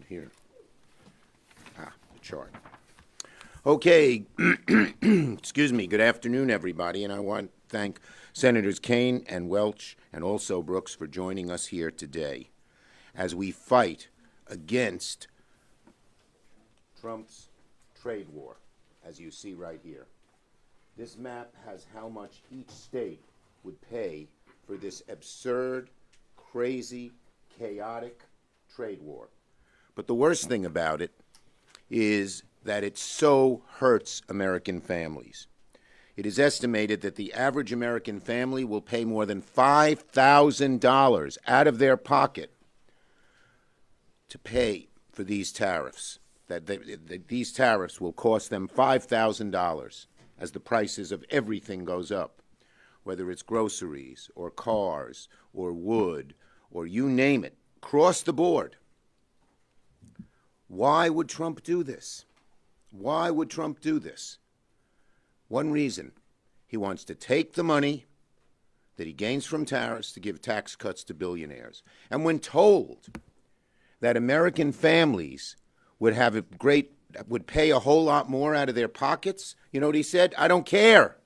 here. The chart. Okay, excuse me, good afternoon, everybody, and I want to thank Senators Kaine and Welch and also Brooks for joining us here today as we fight against Trump's trade war, as you see right here. This map has how much each state would pay for this absurd, crazy, chaotic trade war. But the worst thing about it is that it so hurts American families. It is estimated that the average American family will pay more than $5,000 out of their pocket to pay for these tariffs. These tariffs will cost them $5,000 as the prices of everything goes up, whether it's groceries or cars or wood or you name it, across the board. Why would Trump do this? Why would Trump do this? One reason. He wants to take the money that he gains from tariffs to give tax cuts to billionaires. And when told that American families would pay a whole lot more out of their pockets, you know what he said? I don't care.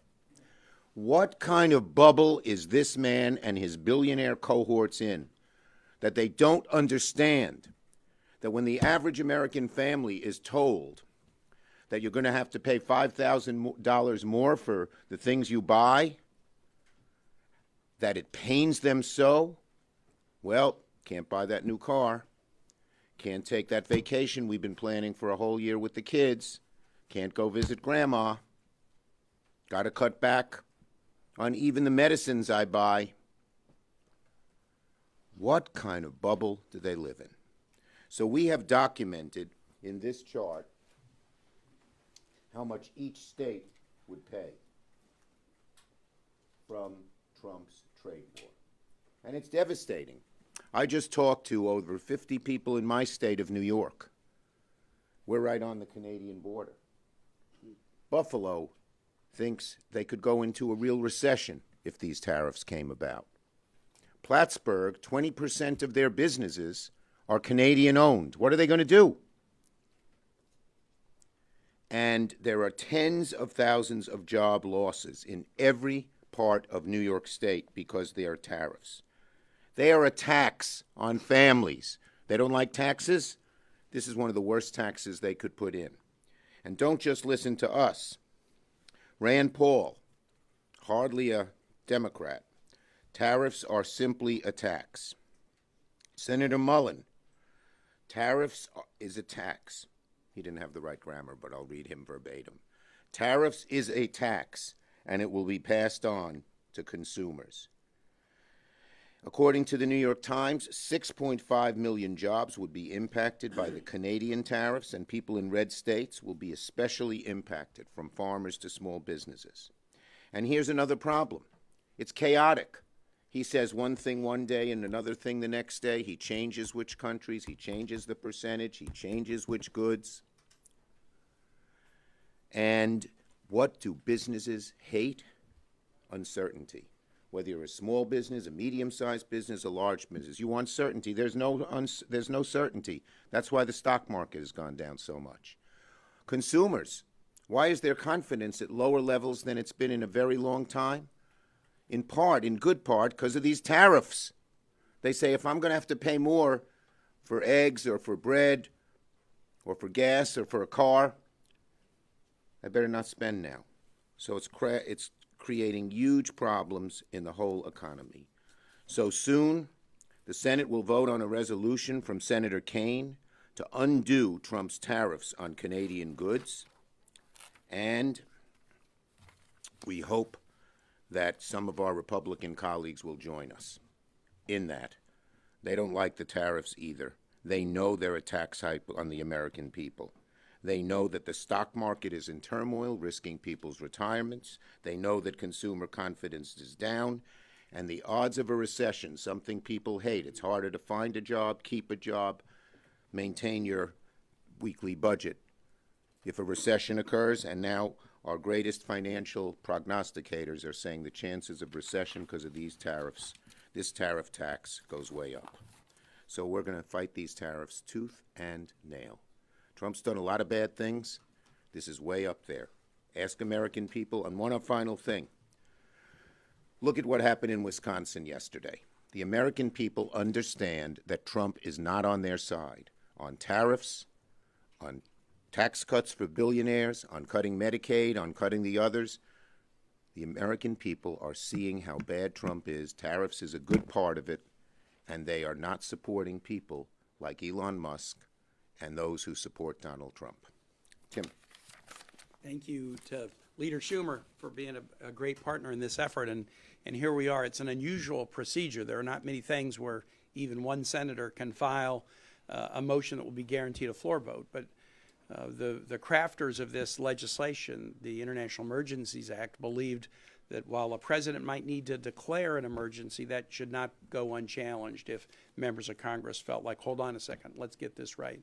What kind of bubble is this man and his billionaire cohorts in that they don't understand that when the average American family is told that you're going to have to pay $5,000 more for the things you buy, that it pains them so? Well, can't buy that new car. Can't take that vacation we've been planning for a whole year with the kids. Can't go visit grandma. Got to cut back on even the medicines I buy. What kind of bubble do they live in? So we have documented in this chart how much each state would pay from Trump's trade war. And it's devastating. I just talked to over 50 people in my state of New York. We're right on the Canadian border. Buffalo thinks they could go into a real recession if these tariffs came about. Plattsburgh, 20% of their businesses are Canadian-owned. What are they going to do? And there are tens of thousands of job losses in every part of New York State because there are tariffs. They are a tax on families. They don't like taxes? This is one of the worst taxes they could put in. And don't just listen to us. Rand Paul, hardly a Democrat. Tariffs are simply a tax. Senator Mullen, tariffs is a tax. He didn't have the right grammar, but I'll read him verbatim. Tariffs is a tax, and it will be passed on to consumers. According to the New York Times, 6.5 million jobs would be impacted by the Canadian tariffs, and people in red states will be especially impacted, from farmers to small businesses. And here's another problem. It's chaotic. He says one thing one day and another thing the next day. He changes which countries, he changes the percentage, he changes which goods. And what do businesses hate? Uncertainty. Whether you're a small business, a medium-sized business, a large business, you want certainty. There's no certainty. That's why the stock market has gone down so much. Consumers, why is their confidence at lower levels than it's been in a very long time? In good part, because of these tariffs. They say, if I'm going to have to pay more for eggs or for bread or for gas or for a car, I better not spend now. So it's creating huge problems in the whole economy. So soon, the Senate will vote on a resolution from Senator Kaine to undo Trump's tariffs on Canadian goods. And we hope that some of our Republican colleagues will join us in that. They don't like the tariffs either. They know they're a tax hike on the American people. They know that the stock market is in turmoil, risking people's retirements. They know that consumer confidence is down. And the odds of a recession, something people hate. It's harder to find a job, keep a job, maintain your weekly budget if a recession occurs. And now our greatest financial prognosticators are saying the chances of recession because of these tariffs, this tariff tax, goes way up. So we're going to fight these tariffs tooth and nail. Trump's done a lot of bad things. This is way up there. Ask American people. And one final thing. Look at what happened in Wisconsin yesterday. The American people understand that Trump is not on their side on tariffs, on tax cuts for billionaires, on cutting Medicaid, on cutting the others. The American people are seeing how bad Trump is. Tariffs is a good part of it, and they are not supporting people like Elon Musk and those who support Donald Trump. Tim. Thank you to Leader Schumer for being a great partner in this effort. And here we are. It's an unusual procedure. There are not many things where even one senator can file a motion that will be guaranteed a floor vote. But the crafters of this legislation, the International Emergencies Act, believed that while a president might need to declare an emergency, that should not go unchallenged if members of Congress felt like, hold on a second, let's get this right.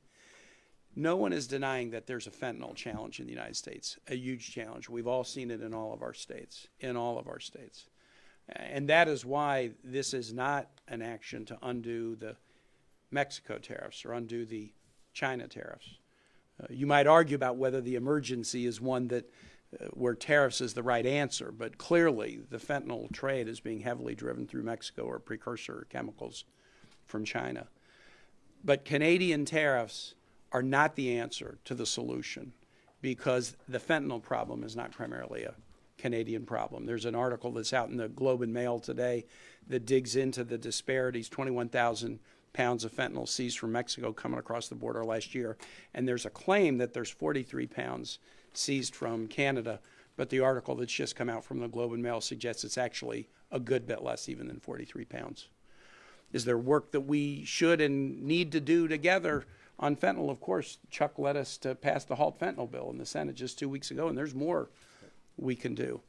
No one is denying that there's a fentanyl challenge in the United States, a huge challenge. We've all seen it in all of our states, And that is why this is not an action to undo the Mexico tariffs or undo the China tariffs. You might argue about whether the emergency is one that where tariffs is the right answer, but clearly the fentanyl trade is being heavily driven through Mexico or precursor chemicals from China. But Canadian tariffs are not the answer to the solution because the fentanyl problem is not primarily a Canadian problem. There's an article that's out in the Globe and Mail today that digs into the disparities, 21,000 pounds of fentanyl seized from Mexico coming across the border last year. And there's a claim that there's 43 pounds seized from Canada, but the article that's just come out from the Globe and Mail suggests it's actually a good bit less even than 43 pounds. Is there work that we should and need to do together on fentanyl? Of course, Chuck led us to pass the halt fentanyl bill in the Senate just 2 weeks ago, and there's more we can do.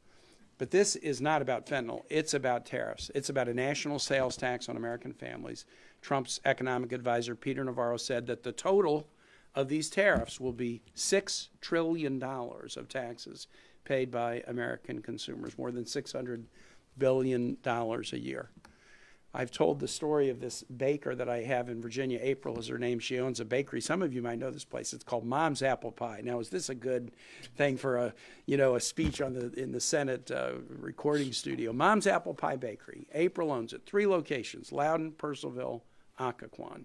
But this is not about fentanyl. It's about tariffs. It's about a national sales tax on American families. Trump's economic advisor, Peter Navarro, said that the total of these tariffs will be $6 trillion of taxes paid by American consumers, more than $600 billion a year. I've told the story of this baker that I have in Virginia. April is her name. She owns a bakery. Some of you might know this place. It's called Mom's Apple Pie. Now, is this a good thing for a speech in the Senate recording studio? Mom's Apple Pie Bakery. April owns it. 3 locations: Loudon, Purcellville, Occoquan.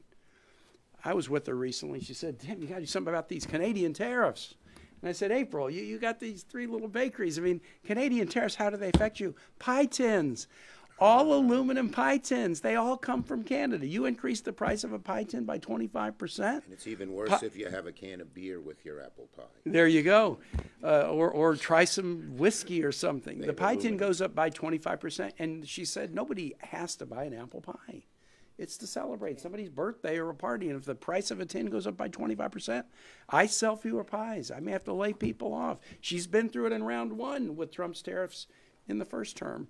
I was with her recently. She said, "Tim, you got to do something about these Canadian tariffs." And I said, "April, you got these 3 little bakeries. I mean, Canadian tariffs, how do they affect you?" Pie tins. All aluminum pie tins, they all come from Canada. You increase the price of a pie tin by 25%. And it's even worse if you have a can of beer with your apple pie. There you go. Or try some whiskey or something. The pie tin goes up by 25%. And she said nobody has to buy an apple pie. It's to celebrate somebody's birthday or a party. And if the price of a tin goes up by 25%, I sell fewer pies. I may have to lay people off. She's been through it in round 1 with Trump's tariffs in the first term.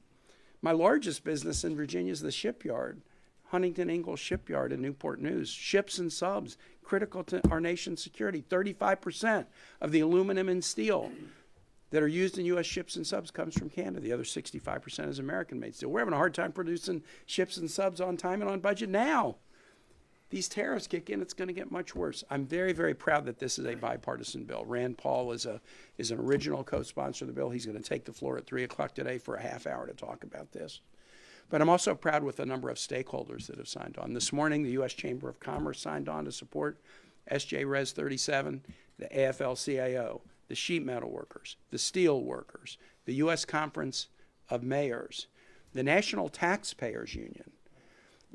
My largest business in Virginia is the shipyard, Huntington Ingalls Shipyard in Newport News. Ships and subs, critical to our nation's security. 35% of the aluminum and steel that are used in U.S. ships and subs comes from Canada. The other 65% is American-made steel. We're having a hard time producing ships and subs on time and on budget now. These tariffs kick in, it's going to get much worse. I'm very, very proud that this is a bipartisan bill. Rand Paul is an original co-sponsor of the bill. He's going to take the floor at 3 o'clock today for a half hour to talk about this. But I'm also proud with the number of stakeholders that have signed on. This morning, the U.S. Chamber of Commerce signed on to support SJ Res 37, the AFL-CIO, the sheet metal workers, the steel workers, the U.S. Conference of Mayors, the National Taxpayers Union.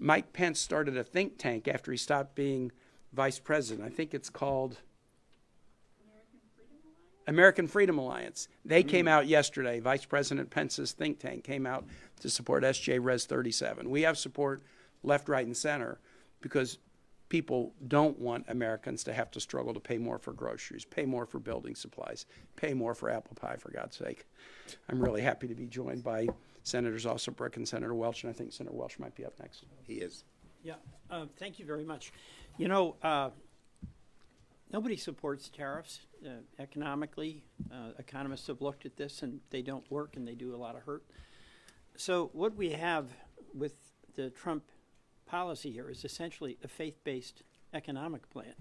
Mike Pence started a think tank after he stopped being vice president. I think it's called American Freedom Alliance. They came out yesterday. Vice President Pence's think tank came out to support SJ Res 37. We have support left, right, and center because people don't want Americans to have to struggle to pay more for groceries, pay more for building supplies, pay more for apple pie, for God's sake. I'm really happy to be joined by Senators Alsobrooke and Senator Welch, and I think Senator Welch might be up next. He is. Yeah, thank you very much. Nobody supports tariffs economically. Economists have looked at this, and they don't work, and they do a lot of hurt. So what we have with the Trump policy here is essentially a faith-based economic plan.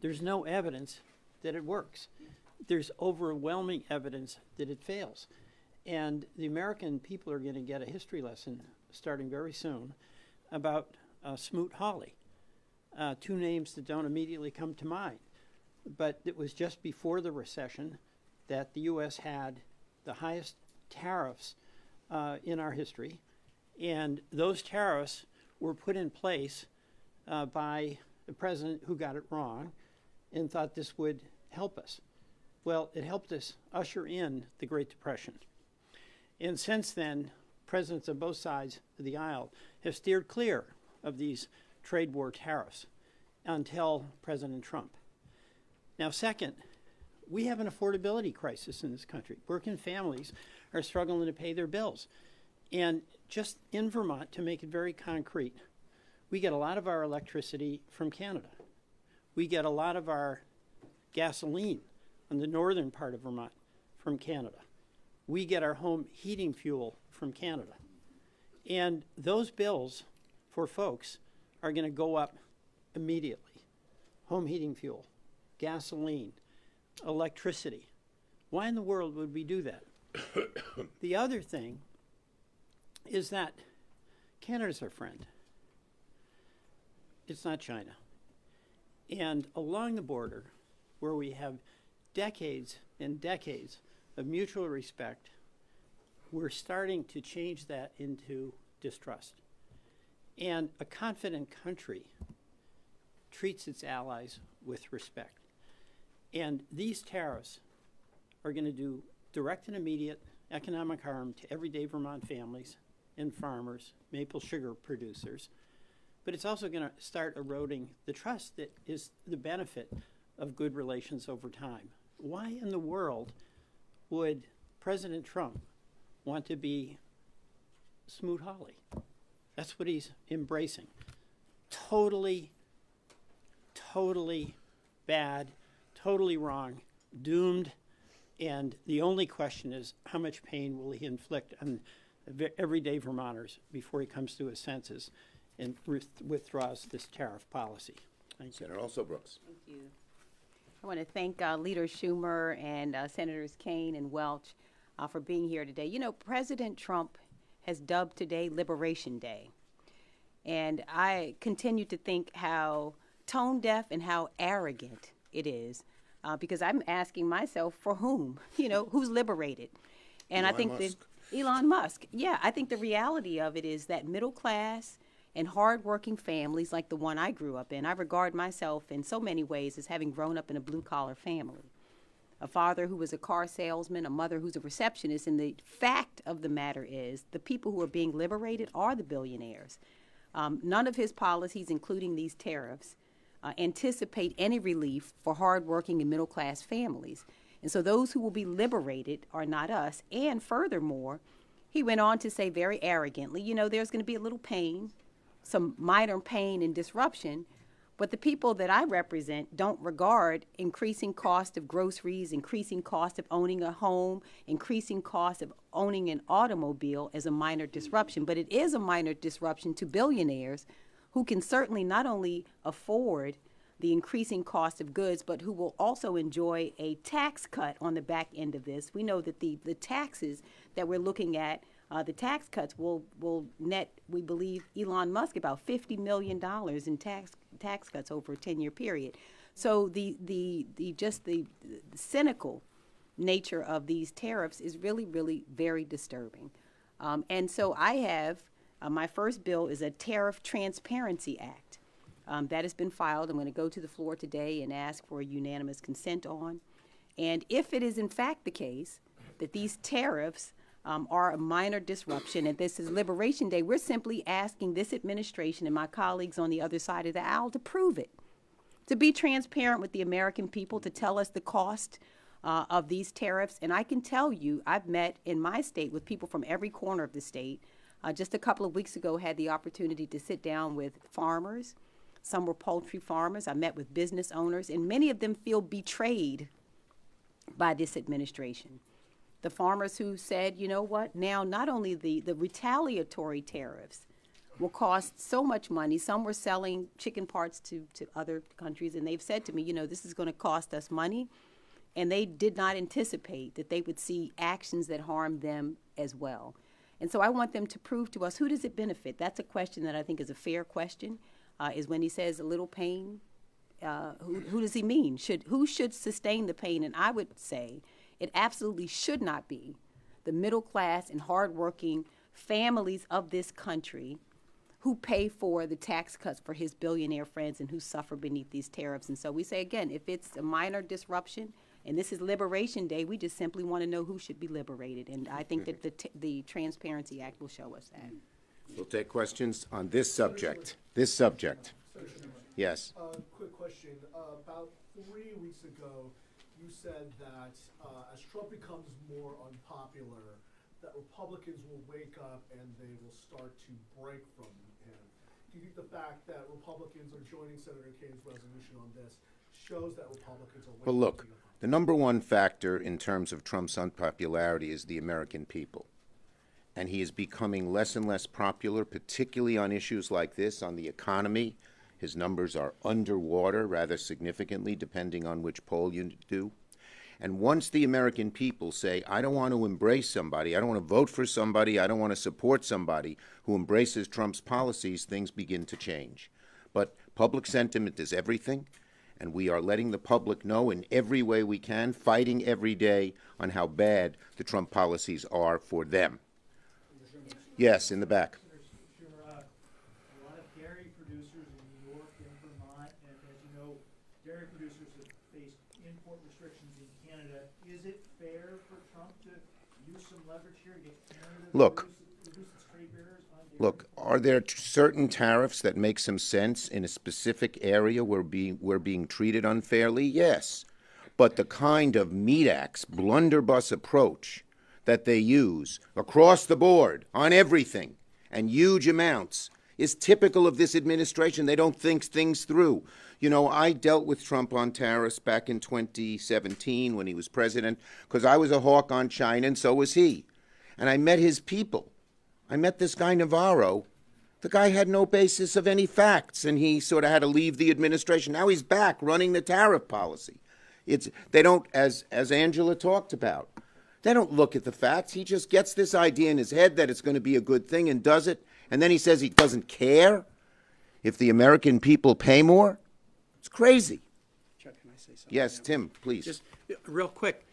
There's no evidence that it works. There's overwhelming evidence that it fails. And the American people are going to get a history lesson starting very soon about Smoot-Hawley, two names that don't immediately come to mind. But it was just before the recession that the U.S. had the highest tariffs in our history. And those tariffs were put in place by the president who got it wrong and thought this would help us. Well, it helped us usher in the Great Depression. And since then, presidents on both sides of the aisle have steered clear of these trade war tariffs until President Trump. Now, second, we have an affordability crisis in this country. Working families are struggling to pay their bills. And just in Vermont, to make it very concrete, we get a lot of our electricity from Canada. We get a lot of our gasoline on the northern part of Vermont from Canada. We get our home heating fuel from Canada. And those bills for folks are going to go up immediately. Home heating fuel, gasoline, electricity. Why in the world would we do that? The other thing is that Canada's our friend. It's not China. And along the border, where we have decades and decades of mutual respect, we're starting to change that into distrust. And a confident country treats its allies with respect. And these tariffs are going to do direct and immediate economic harm to everyday Vermont families and farmers, maple sugar producers. But it's also going to start eroding the trust that is the benefit of good relations over time. Why in the world would President Trump want to be Smoot-Hawley? That's what he's embracing. Totally bad, totally wrong, doomed, and the only question is how much pain will he inflict on everyday Vermonters before he comes to his senses and withdraws this tariff policy. Thank you. Senator Also Brooks. Thank you. I want to thank Leader Schumer and Senators Kane and Welch for being here today. You know, President Trump has dubbed today Liberation Day. And I continue to think how tone deaf and how arrogant it is, because I'm asking myself, for whom? You know, who's liberated? And Elon I think Musk. Elon Musk. Yeah, I think the reality of it is that middle class and hardworking families like the one I grew up in, I regard myself in so many ways as having grown up in a blue-collar family. A father who was a car salesman, a mother who's a receptionist, and the fact of the matter is the people who are being liberated are the billionaires. None of his policies, including these tariffs, anticipate any relief for hardworking and middle-class families. And so those who will be liberated are not us. And furthermore, he went on to say very arrogantly, you know, there's going to be a little pain, some minor pain and disruption, but the people that I represent don't regard increasing cost of groceries, increasing cost of owning a home, increasing cost of owning an automobile as a minor disruption. But it is a minor disruption to billionaires who can certainly not only afford the increasing cost of goods, but who will also enjoy a tax cut on the back end of this. We know that the taxes that we're looking at, the tax cuts will net, we believe, Elon Musk about $50 million in tax cuts over a 10-year period. So the cynical nature of these tariffs is really very disturbing. And so I have, my first bill is a Tariff Transparency Act. That has been filed. I'm going to go to the floor today and ask for a unanimous consent on. And if it is in fact the case that these tariffs are a minor disruption and this is Liberation Day, we're simply asking this administration and my colleagues on the other side of the aisle to prove it, to be transparent with the American people, to tell us the cost of these tariffs. And I can tell you, I've met in my state with people from every corner of the state. Just a couple of weeks ago, had the opportunity to sit down with farmers. Some were poultry farmers. I met with business owners, and many of them feel betrayed by this administration. The farmers who said, you know what, now not only the retaliatory tariffs will cost so much money. Some were selling chicken parts to other countries, and they've said to me, this is going to cost us money. And they did not anticipate that they would see actions that harm them as well. And so I want them to prove to us, who does it benefit? That's a question that I think is a fair question, is when he says a little pain, who does he mean? Who should sustain the pain? And I would say it absolutely should not be the middle class and hardworking families of this country who pay for the tax cuts for his billionaire friends and who suffer beneath these tariffs. And so we say, again, if it's a minor disruption, and this is Liberation Day, we just simply want to know who should be liberated. And I think that the Transparency Act will show us that. We'll take questions on this subject. This subject. Yes. Quick question. About 3 weeks ago, you said that as Trump becomes more unpopular, that Republicans will wake up and they will start to break from him. Do you think the fact that Republicans are joining Senator Kane's resolution on this shows that Republicans are waking Well, look, up? the number one factor in terms of Trump's unpopularity is the American people. And he is becoming less and less popular, particularly on issues like this, on the economy. His numbers are underwater rather significantly, depending on which poll you do. And once the American people say, I don't want to embrace somebody, I don't want to vote for somebody, I don't want to support somebody who embraces Trump's policies, things begin to change. But public sentiment is everything, and we are letting the public know in every way we can, fighting every day on how bad the Trump policies are for them. Yes, in the back. Schumer, a lot of dairy producers in New York and Vermont, and as you know, dairy producers have faced import restrictions in Canada. Is it fair for Trump to use some leverage here to get Canada to Look. reduce its trade barriers on dairy? Look, are there certain tariffs that make some sense in a specific area where we're being treated unfairly? Yes. But the kind of meat axe, blunderbuss approach that they use across the board on everything and huge amounts is typical of this administration. They don't think things through. I dealt with Trump on tariffs back in 2017 when he was president because I was a hawk on China and so was he. And I met his people. I met this guy Navarro. The guy had no basis of any facts, and he sort of had to leave the administration. Now he's back running the tariff policy. They don't, as Angela talked about, they don't look at the facts. He just gets this idea in his head that it's going to be a good thing and does it, and then he says he doesn't care if the American people pay more. It's crazy. Chuck, can I say something? Yes, Tim, please. Just real quick,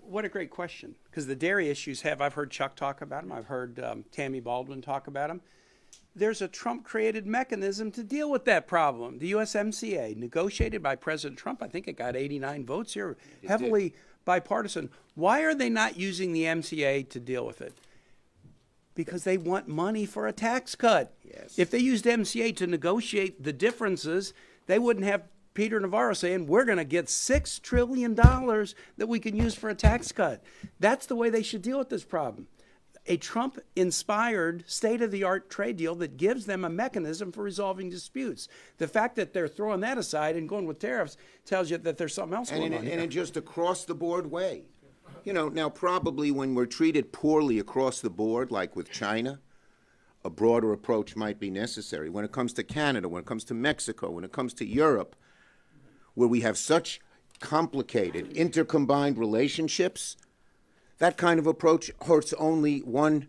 what a great question. Because the dairy issues I've heard Chuck talk about them. I've heard Tammy Baldwin talk about them. There's a Trump-created mechanism to deal with that problem. The USMCA, negotiated by President Trump, I think it got 89 votes here, heavily bipartisan. Why are they not using the MCA to deal with it? Because they want money for a tax cut. Yes. If they used MCA to negotiate the differences, they wouldn't have Peter Navarro saying, we're going to get $6 trillion that we can use for a tax cut. That's the way they should deal with this problem. A Trump-inspired, state-of-the-art trade deal that gives them a mechanism for resolving disputes. The fact that they're throwing that aside and going with tariffs tells you that there's something else going on here. And in just across-the-board way. Now probably when we're treated poorly across the board, like with China, a broader approach might be necessary. When it comes to Canada, when it comes to Mexico, when it comes to Europe, where we have such complicated, intercombined relationships, that kind of approach hurts only one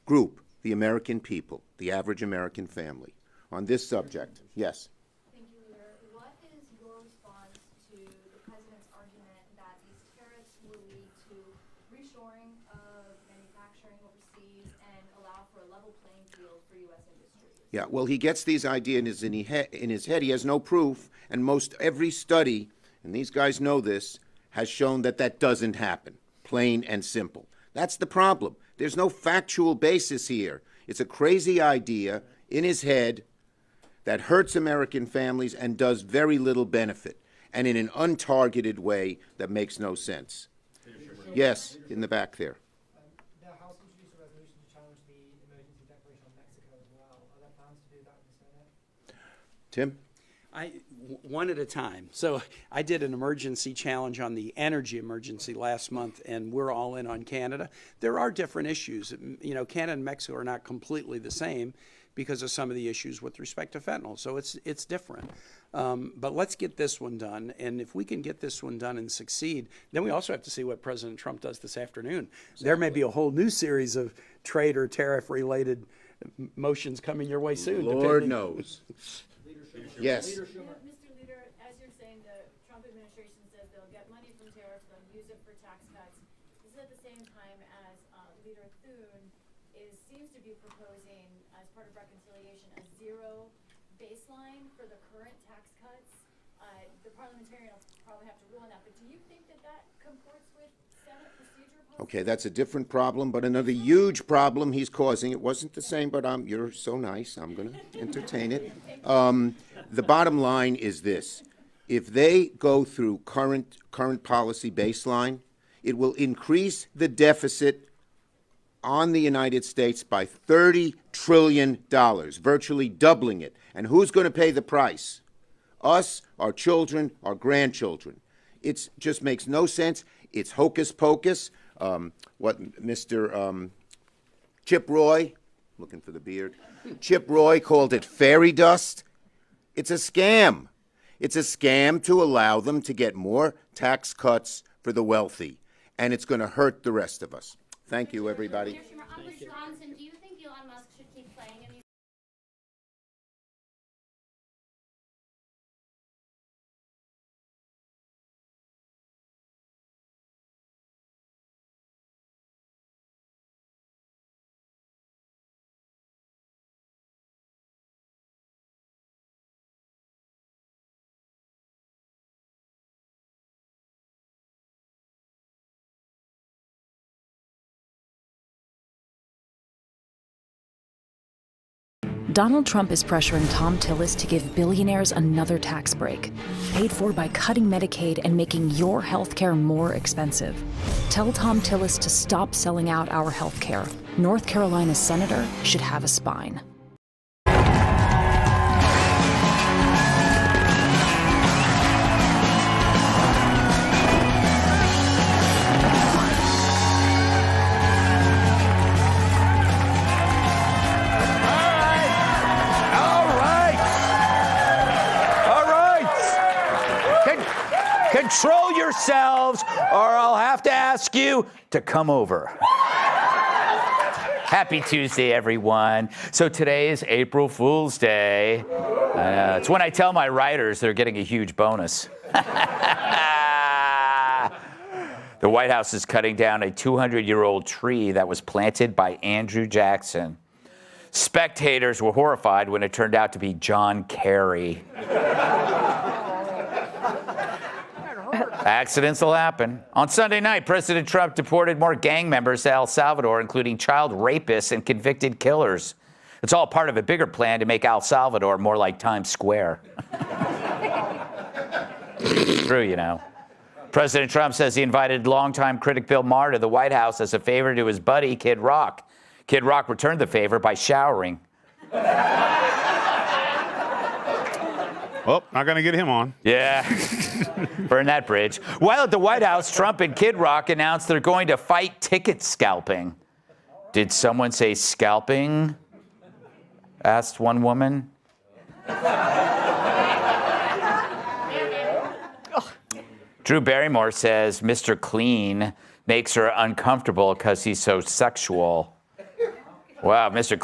group, the American people, the average American family. On this subject, yes. Thank you, Leader. What is your response to the President's argument that these tariffs will lead to reshoring of manufacturing overseas and allow for a level playing field for U.S. industries? Yeah, well, he gets these ideas in his head. He has no proof, and most every study, and these guys know this, has shown that that doesn't happen. Plain and simple. That's the problem. There's no factual basis here. It's a crazy idea in his head that hurts American families and does very little benefit, and in an untargeted way that makes no sense. Yes, in the back there. The House introduced a resolution to challenge the emergency declaration on Mexico as well. Are there plans to do that in the Senate? Tim? One at a time. So I did an emergency challenge on the energy emergency last month, and we're all in on Canada. There are different issues. You know, Canada and Mexico are not completely the same because of some of the issues with respect to fentanyl. So it's different. But let's get this one done. And if we can get this one done and succeed, then we also have to see what President Trump does this afternoon. Exactly. There may be a whole new series of trade or tariff-related motions coming your way soon. Lord knows. Yes. Mr. Leader, as you're saying, the Trump administration says they'll get money from tariffs, they'll use it for tax cuts. This is at the same time as Leader Thune seems to be proposing, as part of reconciliation, a zero baseline for the current tax cuts. The parliamentarian will probably have to rule on that, but do you think that that comports with Senate procedure? Okay, that's a different problem, but another huge problem he's causing. It wasn't the same, but you're so nice, I'm going to entertain it. The bottom line is this. If they go through current policy baseline, it will increase the deficit on the United States by $30 trillion, virtually doubling it. And who's going to pay the price? Us, our children, our grandchildren. It just makes no sense. It's hocus pocus. What Mr. Chip Roy, looking for the beard, Chip Roy called it fairy dust. It's a scam. It's a scam to allow them to get more tax cuts for the wealthy, and it's going to hurt the rest of us. Thank you, everybody. Mayor Schumer, on Wisconsin, do you think Elon Musk should keep playing in these? Donald Trump is pressuring Tom Tillis to give billionaires another tax break, paid for by cutting Medicaid and making your health care more expensive. Tell Tom Tillis to stop selling out our health care. North Carolina's senator should have a spine. Control yourselves, or I'll have to ask you to come over. Happy Tuesday, everyone. So today is April Fool's Day. It's when I tell my writers they're getting a huge bonus. The White House is cutting down a 200-year-old tree that was planted by Andrew Jackson. Spectators were horrified when it turned out to be John Kerry. Accidents will happen. On Sunday night, President Trump deported more gang members to El Salvador, including child rapists and convicted killers. It's all part of a bigger plan to make El Salvador more like Times Square. True, you know. President Trump says he invited longtime critic Bill Maher to the White House as a favor to his buddy, Kid Rock. Kid Rock returned the favor by showering. Well, not going to get him on. Yeah. Burn that bridge. While at the White House, Trump and Kid Rock announced they're going to fight ticket scalping. Did someone say scalping? Asked one woman. Drew Barrymore says Mr. Clean makes her uncomfortable because he's so sexual. Wow, Mr.